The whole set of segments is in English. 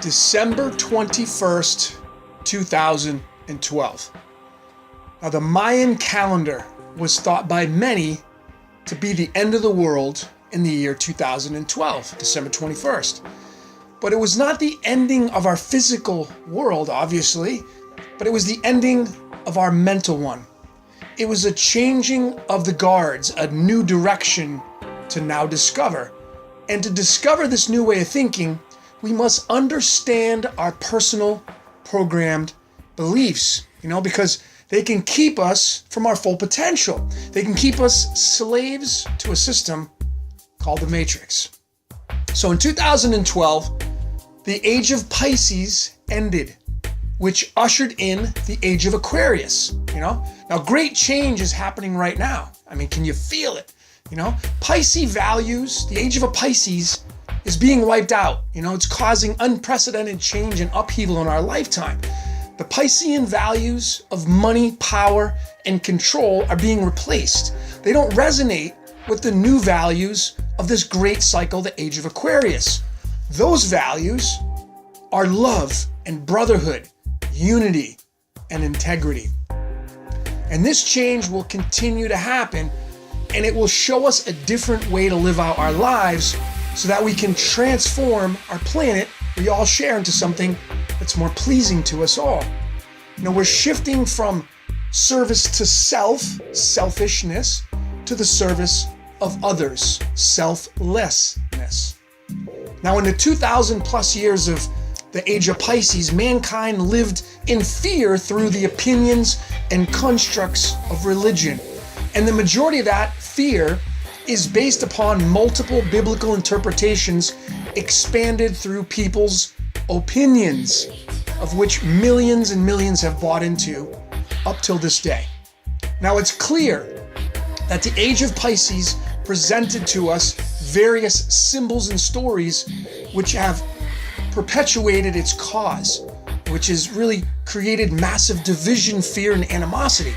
December 21st, 2012. Now, the Mayan calendar was thought by many to be the end of the world in the year 2012, December 21st. But it was not the ending of our physical world, obviously, but it was the ending of our mental one. It was a changing of the guards, a new direction to now discover. And to discover this new way of thinking, we must understand our personal programmed beliefs, because they can keep us from our full potential. They can keep us slaves to a system called the Matrix. So in 2012, the age of Pisces ended, which ushered in the age of Aquarius, Now, great change is happening right now. Can you feel it? Pisces values, the age of a Pisces is being wiped out. It's causing unprecedented change and upheaval in our lifetime. The Piscean values of money, power, and control are being replaced. They don't resonate with the new values of this great cycle, the age of Aquarius. Those values are love and brotherhood, unity and integrity. And this change will continue to happen, and it will show us a different way to live out our lives so that we can transform our planet we all share into something that's more pleasing to us all. We're shifting from service to selfishness, to the service of others, selflessness. Now, in the 2,000 plus years of the age of Pisces, mankind lived in fear through the opinions and constructs of religion. And the majority of that fear is based upon multiple biblical interpretations expanded through people's opinions, of which millions and millions have bought into up till this day. Now, it's clear that the age of Pisces presented to us various symbols and stories which have perpetuated its cause, which has really created massive division, fear, and animosity.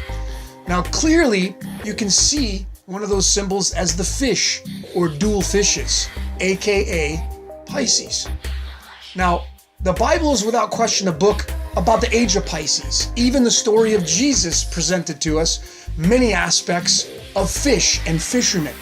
Now, clearly, you can see one of those symbols as the fish or dual fishes, aka Pisces. Now, the Bible is without question a book about the age of Pisces. Even the story of Jesus presented to us many aspects of fish and fishermen.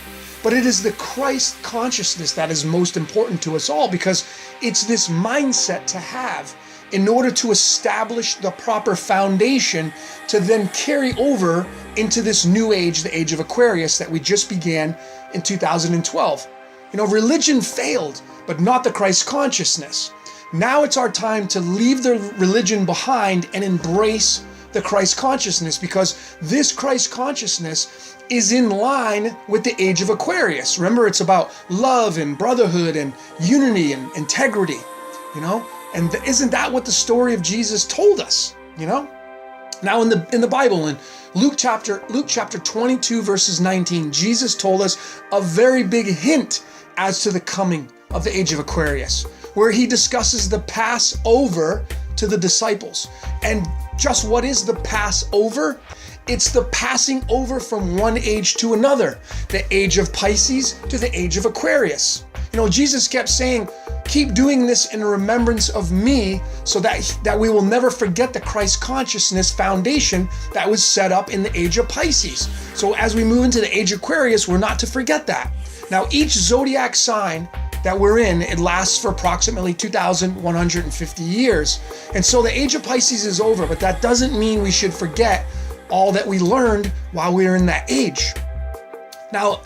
But it is the Christ consciousness that is most important to us all, because it's this mindset to have in order to establish the proper foundation to then carry over into this new age, the age of Aquarius, that we just began in 2012. Religion failed, but not the Christ consciousness. Now it's our time to leave the religion behind and embrace the Christ consciousness, because this Christ consciousness is in line with the age of Aquarius. Remember, it's about love and brotherhood and unity and integrity, And isn't that what the story of Jesus told us, Now in the Bible, in Luke chapter 22, verses 19, Jesus told us a very big hint as to the coming of the age of Aquarius, where he discusses the Passover to the disciples. And just what is the Passover? It's the passing over from one age to another, the age of Pisces to the age of Aquarius. Jesus kept saying, keep doing this in remembrance of me, so that we will never forget the Christ consciousness foundation that was set up in the age of Pisces. So as we move into the age of Aquarius, we're not to forget that. Now, each zodiac sign that we're in, it lasts for approximately 2,150 years. And so the age of Pisces is over, but that doesn't mean we should forget all that we learned while we were in that age. Now,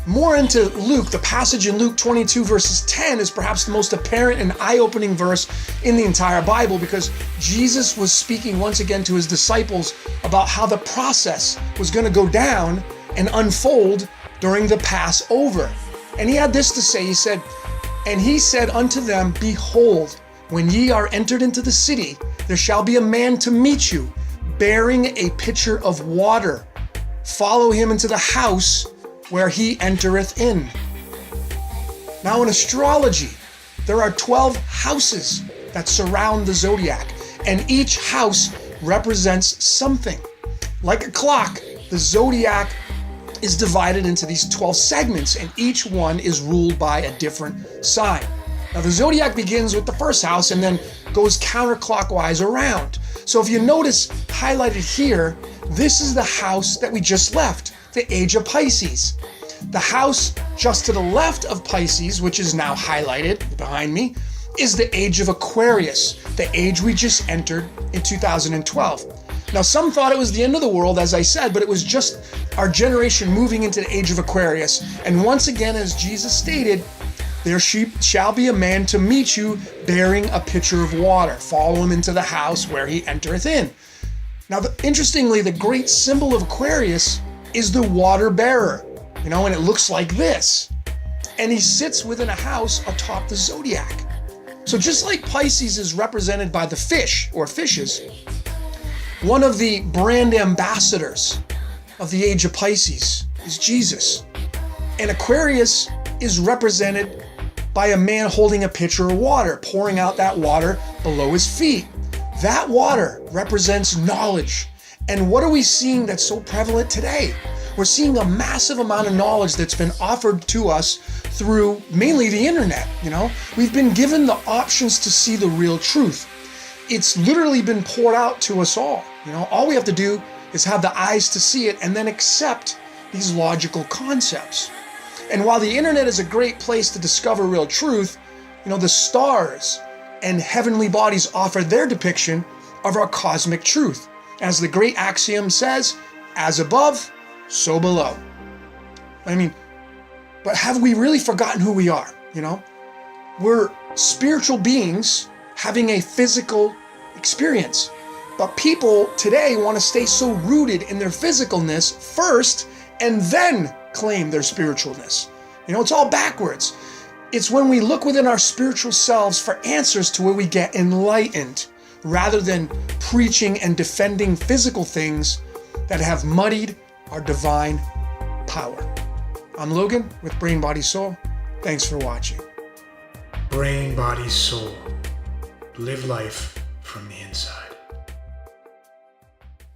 more into Luke, the passage in Luke 22 verses 10 is perhaps the most apparent and eye-opening verse in the entire Bible, because Jesus was speaking once again to his disciples about how the process was going to go down and unfold during the Passover. And he had this to say, he said, "And he said unto them, Behold, when ye are entered into the city, there shall be a man to meet you, bearing a pitcher of water. Follow him into the house where he entereth in." Now, in astrology, there are 12 houses that surround the zodiac, and each house represents something. Like a clock, the zodiac is divided into these 12 segments, and each one is ruled by a different sign. Now the zodiac begins with the first house and then goes counterclockwise around. So if you notice highlighted here, this is the house that we just left, the age of Pisces. The house just to the left of Pisces, which is now highlighted behind me, is the age of Aquarius, the age we just entered in 2012. Now, some thought it was the end of the world, as I said, but it was just our generation moving into the age of Aquarius. And once again, as Jesus stated, there shall be a man to meet you bearing a pitcher of water. Follow him into the house where he entereth in. Now, interestingly, the great symbol of Aquarius is the water bearer, and it looks like this. And he sits within a house atop the zodiac. So just like Pisces is represented by the fish or fishes, one of the brand ambassadors of the age of Pisces is Jesus. And Aquarius is represented by a man holding a pitcher of water, pouring out that water below his feet. That water represents knowledge. And what are we seeing that's so prevalent today? We're seeing a massive amount of knowledge that's been offered to us through mainly the internet. We've been given the options to see the real truth. It's literally been poured out to us all. All we have to do is have the eyes to see it and then accept these logical concepts. And while the internet is a great place to discover real truth, the stars and heavenly bodies offer their depiction of our cosmic truth. As the great axiom says, as above, so below. But have we really forgotten who we are? We're spiritual beings having a physical experience. But people today want to stay so rooted in their physicalness first and then claim their spiritualness. It's all backwards. It's when we look within our spiritual selves for answers to where we get enlightened, rather than preaching and defending physical things that have muddied our divine power. I'm Logan with Brain, Body, Soul. Thanks for watching. Brain, Body, Soul. Live life from the inside.